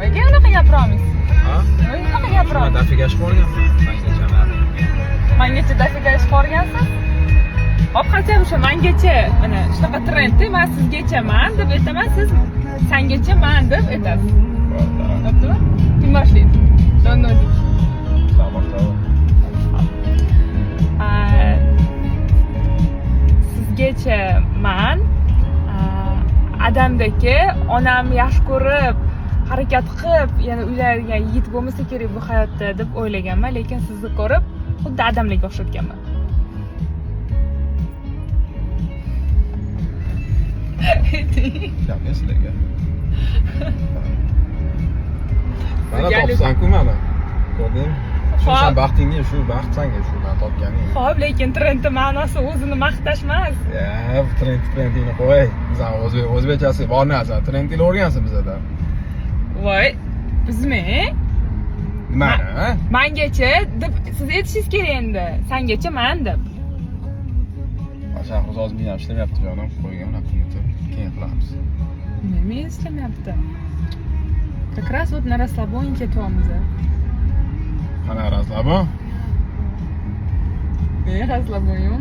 nimaga unaqa gapiramiz? Ha? Nimaga unaqa gapiramiz? Dafiga ish borganman. Mangacha dafiga ish borgansiz? Hop, qachon o'sha mangacha mana shunaqa trendda men sizgacha man deb aytaman, siz sangacha man deb aytasiz. Bo'ptimi? Kim boshlaydi? Do'nnodik. Sabr. Sizgacha man Adamdagi onam yaxshi ko'rib, harakat qilib, yana uylariga yigit bo'lmasa kerak bu hayotda deb o'ylaganman, lekin sizni ko'rib xuddi Adamlarga o'xshatganman. Gapni sizlarga. Mana topsan-ku mana. Ko'rdingmi? Sen baxtingga shu baxt senga shu men topganing. Xo'p, lekin trendni ma'nosi o'zini maqtash emas. Ya, trendini qo'y. Bizning o'zbekchasi bor narsa. Trendni o'rgansin bizda. Voy, bizmi? Mana, Mangacha deb siz aytishingiz kerak endi. Sangacha man deb. Shahroz bilan ishlamayapti jonim. Qo'ygan unaqa keyin qilamiz. Nima ishlamayapti? Как раз вот на расслабоне ketyapmiz. Qana rastlabo? Расслабоне.